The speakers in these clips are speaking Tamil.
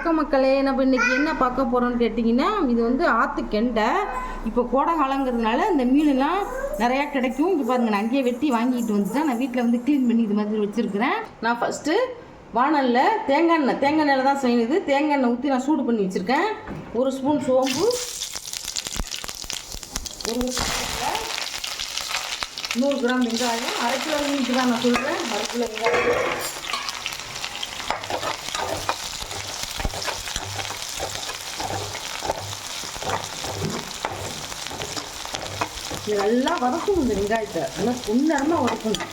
வணக்கம் மக்களே. நம்ம இன்றைக்கி என்ன பார்க்க போகிறோன்னு கேட்டிங்கன்னா, இது வந்து ஆற்று கெண்டை. இப்போ கோடை காலங்கிறதுனால இந்த மீனெல்லாம் நிறையா கிடைக்கும். இப்போ பாருங்கள், நான் அங்கேயே வெட்டி வாங்கிட்டு வந்துட்டேன். நான் வீட்டில் வந்து க்ளீன் பண்ணி இது மாதிரி வச்சுருக்கிறேன். நான் ஃபஸ்ட்டு வானலில் தேங்காய் எண்ணெயில் தான் செய்யுது. தேங்காய் எண்ணெய் ஊற்றி நான் சூடு பண்ணி வச்சுருக்கேன். ஒரு ஸ்பூன் சோம்பு, ஒரு 100 கிராம் வெங்காயம், அரை கிலோ மீனுக்கு தான் நான் சொல்கிறேன். அரை கிலோ வெங்காயம், நல்லா வதக்கணும். இந்த வெங்காயத்தை நல்லா பொன்னரமாக வதக்கணும்.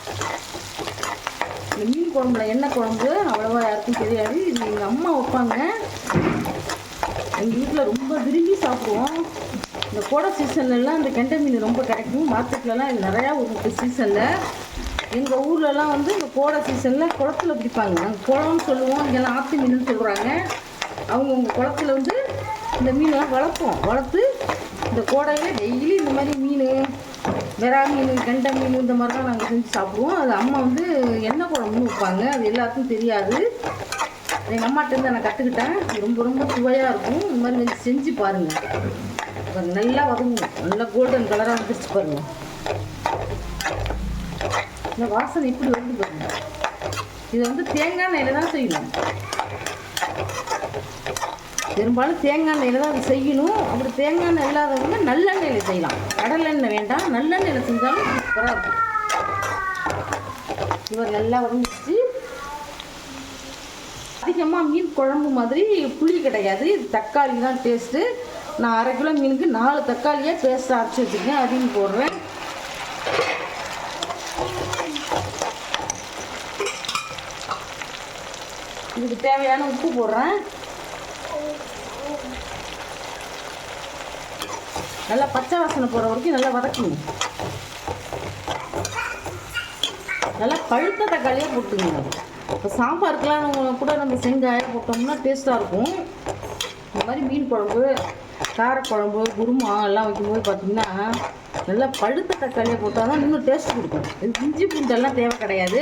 இந்த மீன் குழம்புல எண்ணெய் குழம்பு அவ்வளோவா யாருக்கும் தெரியாது. இது எங்கள் அம்மா வைப்பாங்க. எங்கள் வீட்டில் ரொம்ப விரும்பி சாப்பிடுவோம். இந்த கோடை சீசன்லலாம் இந்த கெண்டை மீன் ரொம்ப கிடைக்கும். மார்க்கெட்லலாம் இது நிறையா ஒரு சீசனில். எங்கள் ஊர்லலாம் வந்து இந்த கோடை சீசனில் குளத்துல பிடிப்பாங்க. நாங்கள் குளம்னு சொல்லுவோம், இங்கெல்லாம் ஆற்று மீனுன்னு சொல்கிறாங்க. அவங்க குளத்துல வந்து இந்த மீனெல்லாம் வளர்த்து இந்த கோடையில் டெய்லி இந்த மாதிரி மீன், வெறா மீன், கெண்டை மீன் இந்த மாதிரி தான் நாங்கள் செஞ்சு சாப்பிடுவோம். அது அம்மா வந்து எண்ணெய் குழம்புன்னு வைப்பாங்க. அது எல்லாத்துக்கும் தெரியாது. எங்கள் அம்மாட்டேருந்து நான் கற்றுக்கிட்டேன். ரொம்ப ரொம்ப சுவையாக இருக்கும். இந்த மாதிரி வந்து செஞ்சு பாருங்கள். நல்லா வதங்கணும். நல்லா கோல்டன் கலராக வந்துருச்சு பாருங்கள். இந்த வாசனை இப்படி வந்து பாருங்கள். இதை வந்து தேங்காய் எண்ணெயில் தான் செய்யணும். பெரும்பாலும் தேங்காய் எண்ணெயில் தான் அது செய்யணும். அப்படி தேங்காய் எண்ணெய் இல்லாதவங்க நல்லெண்ணெயில் செய்யலாம். கடலை எண்ணெய் வேண்டாம், நல்லெண்ணெயில் செஞ்சாலும் சூப்பராக இருக்கும். இவர் நல்லா வதங்கிச்சு. அதிகமாக மீன் குழம்பு மாதிரி புளி கிடையாது. இது தக்காளி தான் டேஸ்ட்டு. நான் அரை கிலோ மீனுக்கு 4 தக்காளியாக பேஸ்ட்டாக அரைச்சி வச்சுருக்கேன். அதையும் போடுறேன். இதுக்கு தேவையான உப்பு போடுறேன். நல்லா பச்சை வாசனை போகிற வரைக்கும் நல்லா வதக்கணும். நல்லா பழுத்த தக்காளியாக போட்டுங்க. இப்போ சாம்பாருக்கெலாம் கூட நம்ம செங்காயாக போட்டோம்னா டேஸ்ட்டாக இருக்கும். இந்த மாதிரி மீன் குழம்பு, காரக்குழம்பு, குருமா எல்லாம் வைக்கும்போது பார்த்திங்கன்னா நல்லா பழுத்த தக்காளியாக போட்டால் தான் இன்னும் டேஸ்ட் கொடுக்கும். இது இஞ்சி பூண்டெல்லாம் தேவை கிடையாது.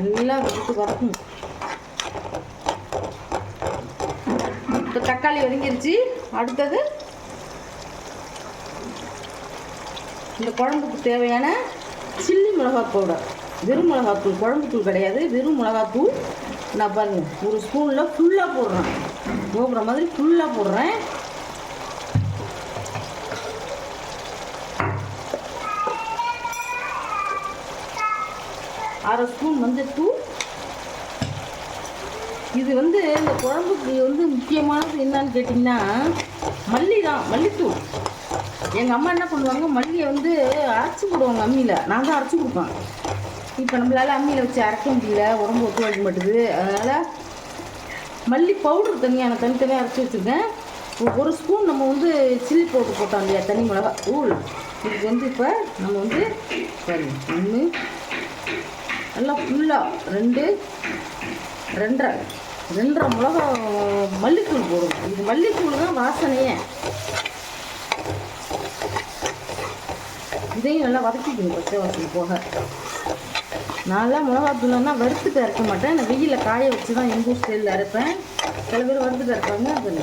நல்லா வதக்கணும். இப்போ தக்காளி வதங்கிருச்சு. அடுத்தது இந்த குழம்புக்கு தேவையான சில்லி மிளகாய் பவுடர், வெறும் மிளகாத்தூள், குழம்புத்தூள் கிடையாது, வெறும் மிளகாத்தூள். நான் பாருங்கள், ஒரு ஸ்பூனில் ஃபுல்லாக போடுறேன். போடுற மாதிரி ஃபுல்லாக போடுறேன். அரை ஸ்பூன் மஞ்சத்தூள். இது வந்து இந்த குழம்புக்கு வந்து முக்கியமானது என்னன்னு கேட்டிங்கன்னா மல்லி தான், மல்லித்தூள். எங்கள் அம்மா என்ன பண்ணுவாங்க, மல்லியை வந்து அரைச்சி போடுவாங்க அம்மியில். நான் தான் அரைச்சி கொடுப்பேன். இப்போ நம்மளால் அம்மியில் வச்சு அரைக்க முடியல, உடம்பு ஒத்து வைக்க மாட்டேங்குது. அதனால் மல்லி பவுடர் தனித்தனியாக அரைச்சி வச்சுருக்கேன். ஒரு ஸ்பூன் நம்ம வந்து சில்லி பவுடர் போட்டோம் இல்லையா, தனி மிளகா தூள். இதுக்கு வந்து இப்போ நம்ம வந்து சரி 1 நல்லா ஃபுல்லாக 2.5 மிளகா மல்லித்தூள் போடுவோம். இது மல்லித்தூள் தான் வாசனையே. இதையும் நல்லா வதக்கிக்கணும் பச்சை வாசனை போக. நல்லா மிளகாத்தூள்னா வறுத்துட்டு அரைக்க மாட்டேன். நான் வெயிலில் காய வச்சு தான் எங்கள் ஊர் ஸ்டைலில் அரைப்பேன். சில பேர் வறுத்துட்டு அரைப்பாங்க. அதில்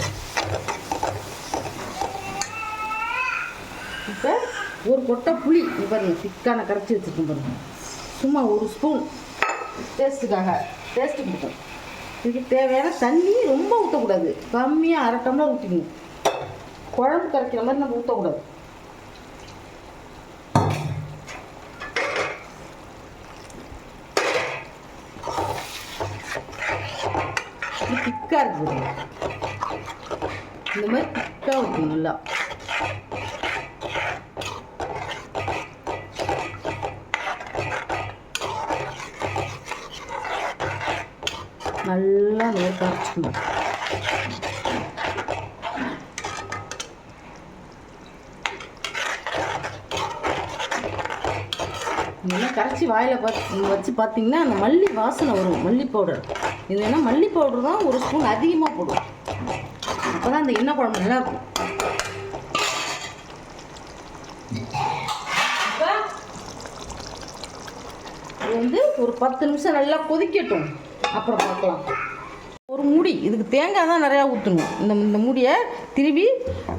இப்போ ஒரு கொட்டை புளி பாருங்கள், திக்கான கரைச்சி வச்சுருக்கேன் பாருங்கள். சும்மா ஒரு ஸ்பூன் டேஸ்ட்டுக்காக, டேஸ்ட்டு கொடுக்கும். இதுக்கு தேவையான தண்ணி ரொம்ப ஊற்றக்கூடாது. கம்மியாக 1/2 டம்ளர் ஊற்றிக்கணும். குழம்பு கரைக்கிற மாதிரி நம்ம ஊற்றக்கூடாது. திக்காக இருக்குது. இந்த மாதிரி திக்காக ஊற்றணும். நல்லா நல்லா கரைச்சிக்கணும். நல்லா கரைச்சி வாயில் வச்சு பார்த்தீங்கன்னா அந்த மல்லி வாசனை வரும். மல்லி பவுடர் இது வேணா, மல்லி பவுடர் தான் ஒரு ஸ்பூன் அதிகமாக போடுவோம். அப்போ தான் அந்த எண்ணெய் குழம்பு நல்லா இருக்கும். வந்து ஒரு 10 நிமிஷம் நல்லா கொதிக்கட்டும், அப்புறம் பார்க்கலாம். ஒரு மூடி, இதுக்கு தேங்காய் தான் நிறையா ஊற்றணும். இந்த மூடியை திருவி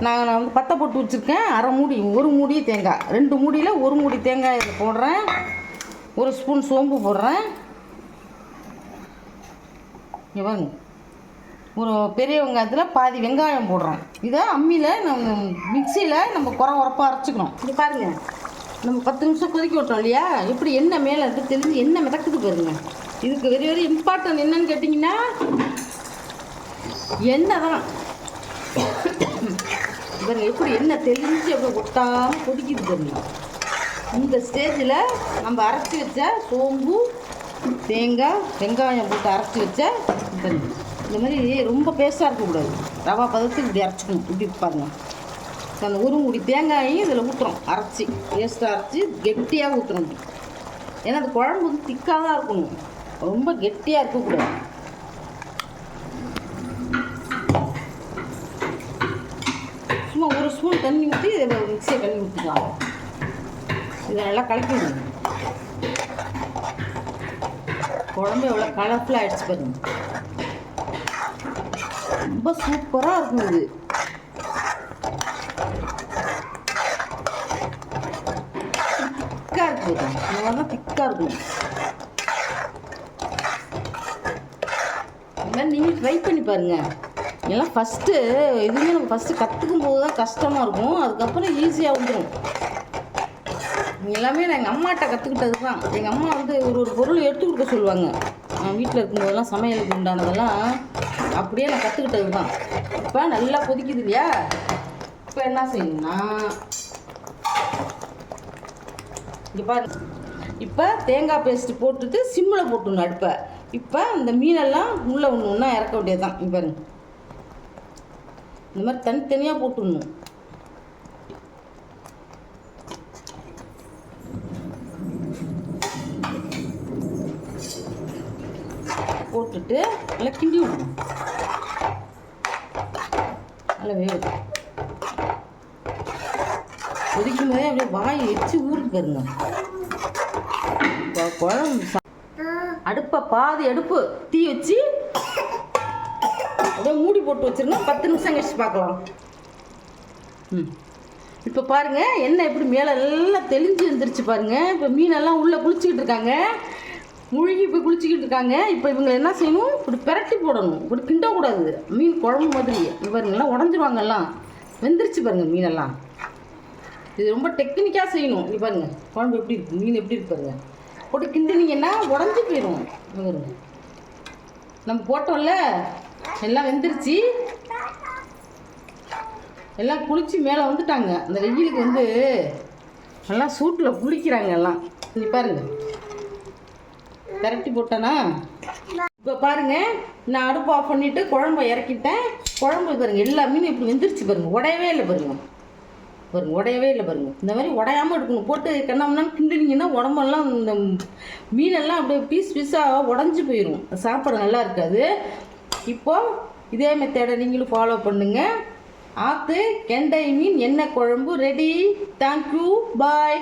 நான் வந்து பற்ற போட்டு வச்சுருக்கேன். அரை மூடி, ஒரு மூடி தேங்காய், 2 மூடியில் ஒரு மூடி தேங்காய் இதில் போடுறேன். 1 ஸ்பூன் சோம்பு போடுறேன். இவங்க ஒரு பெரிய வெங்காயத்தில் பாதி வெங்காயம் போடுறோம். இதை அம்மியில் நம்ம மிக்சியில் நம்ம உரப்பாக அரைச்சிக்கணும். இது பாருங்கள், நம்ம 10 நிமிஷம் கொதிக்க விட்டோம் இல்லையா, எப்படி எண்ணெய் மேலே இருந்து தெரிஞ்சு எண்ணெய் மிதக்குது பாருங்க. இதுக்கு வெரி இம்பார்ட்டன்ட் என்னன்னு கேட்டிங்கன்னா எண்ணெய் தான். பாருங்க எப்படி எண்ணெய் தெளிஞ்சு அப்படி ஒட்டாமல் கொதிக்குது பாருங்க. இந்த ஸ்டேஜில் நம்ம அரைச்சி வச்ச சோம்பு, தேங்காய், வெங்காயம் போட்டு அரைச்சி வச்ச இந்த மாதிரி ரொம்ப பேஸ்ட்டாக இருக்கக்கூடாது, ரவா பதத்துக்கு இப்படி அரைச்சிக்கணும். இப்படி பாருங்க, அந்த ஒரு மூடி தேங்காயையும் இதில் ஊற்றுறோம், அரைச்சி பேஸ்ட்டாக அரைச்சி கெட்டியாக ஊற்றுறோம். ஏன்னா அந்த குழம்பு வந்து திக்காக தான் இருக்கணும், ரொம்ப கெட்டியாக இருக்கக்கூடாது. சும்மா 1 ஸ்பூன் தண்ணி ஊற்றி இதில் மிக்சியை கழுவி ஊற்றிக்கலாம். இதை நல்லா கலக்கி விடுங்க. குழம்பு எவ்வளோ கலர்ஃபுல்லாக ஆகிடுச்சு பாருங்க, ரொம்ப சூப்பராக இருக்கும். இது திக்காக இருக்குது, இந்த மாதிரி தான் திக்காக இருக்கும். இந்த மாதிரி நீங்கள் ட்ரை பண்ணி பாருங்கள். எல்லாம் ஃபஸ்ட்டு இதுவுமே நம்ம ஃபஸ்ட்டு கற்றுக்கும் போது தான் கஷ்டமாக இருக்கும், அதுக்கப்புறம் ஈஸியாக வந்துடும். எல்லாமே நான் எங்கள் அம்மாட்ட கற்றுக்கிட்டது தான். எங்கள் அம்மா வந்து ஒரு பொருள் எடுத்து கொடுக்க சொல்லுவாங்க. நான் வீட்டில் இருக்கும்போதெல்லாம் சமையலுக்கு உண்டானதெல்லாம் அப்படியே நான் கற்றுக்கிட்டது தான். இப்போ நல்லா கொதிக்குது இல்லையா, இப்போ என்ன செய்யணும்னா இங்கே பாருங்க, இப்போ தேங்காய் பேஸ்ட்டு போட்டுட்டு சிம்மில் போட்டுடணும் அடுப்பை. இப்போ இந்த மீனெல்லாம் உள்ளே ஒன்று இறக்க வேண்டியது தான். இங்கே பாருங்க, இந்த மாதிரி தனித்தனியாக போட்டுடணும். போட்டுட்டு நல்லா கிண்டி விடணும், நல்லா வேகுது. கொதிக்கும் போதே அப்படியே வாய் வச்சு ஊருக்கு பாருங்க. குழம்பு அடுப்பை பாதி அடுப்பு தீ வச்சு அப்படியே மூடி போட்டு வச்சுருங்க. 10 நிமிஷம் கழிச்சு பார்க்கலாம். இப்போ பாருங்கள், எண்ணெய் எப்படி மேலே எல்லாம் தெளிஞ்சு வந்துருச்சு பாருங்கள். இப்போ மீனெல்லாம் உள்ளே குளிச்சுக்கிட்டு இருக்காங்க, முழுகி போய் குளிச்சுக்கிட்டு இருக்காங்க. இப்போ இவங்களை என்ன செய்யணும், இப்படி பிரட்டி போடணும், இப்படி கிண்டக்கூடாது. மீன் குழம்பு மாதிரி பாருங்கள்லாம் உடஞ்சிருவாங்கலாம். வெந்துருச்சு பாருங்கள் மீனெல்லாம். இது ரொம்ப டெக்னிக்காக செய்யணும். இங்கே பாருங்கள் குழம்பு எப்படி இருக்குது, மீன் எப்படி இருக்கு பாருங்க. போட்டு கிண்டினீங்கன்னா உடஞ்சி போயிடும். பாருங்க, நம்ம போட்டோம்ல எல்லாம் வெந்துருச்சு, எல்லாம் குளித்து மேலே வந்துட்டாங்க. அந்த வெயிலுக்கு வந்து எல்லாம் சூட்டில் குளிக்கிறாங்க எல்லாம். இங்கே பாருங்கள், திரட்டி போட்டேனா. இப்போ பாருங்கள், நான் அடுப்பு ஆஃப் பண்ணிவிட்டு குழம்பை இறக்கிட்டேன். குழம்பு பாருங்கள் எல்லா மீனும் இப்படி வெந்துருச்சு பாருங்கள், உடையவே இல்லை பாருங்கள். பாருங்கள் உடையவே இல்லை பாருங்கள். இந்த மாதிரி உடையாமல் எடுக்கணும். போட்டு கண்ணாமண்ணா கிண்டினீங்கன்னா உடம்பெல்லாம் இந்த மீனெல்லாம் அப்படியே பீஸாக உடஞ்சி போயிடும், சாப்பிட நல்லா இருக்காது. இப்போது இதே மெத்தடை நீங்களும் ஃபாலோ பண்ணுங்கள். ஆற்று கெண்டை மீன் எண்ணெய் குழம்பு ரெடி. தேங்க்யூ, பாய்.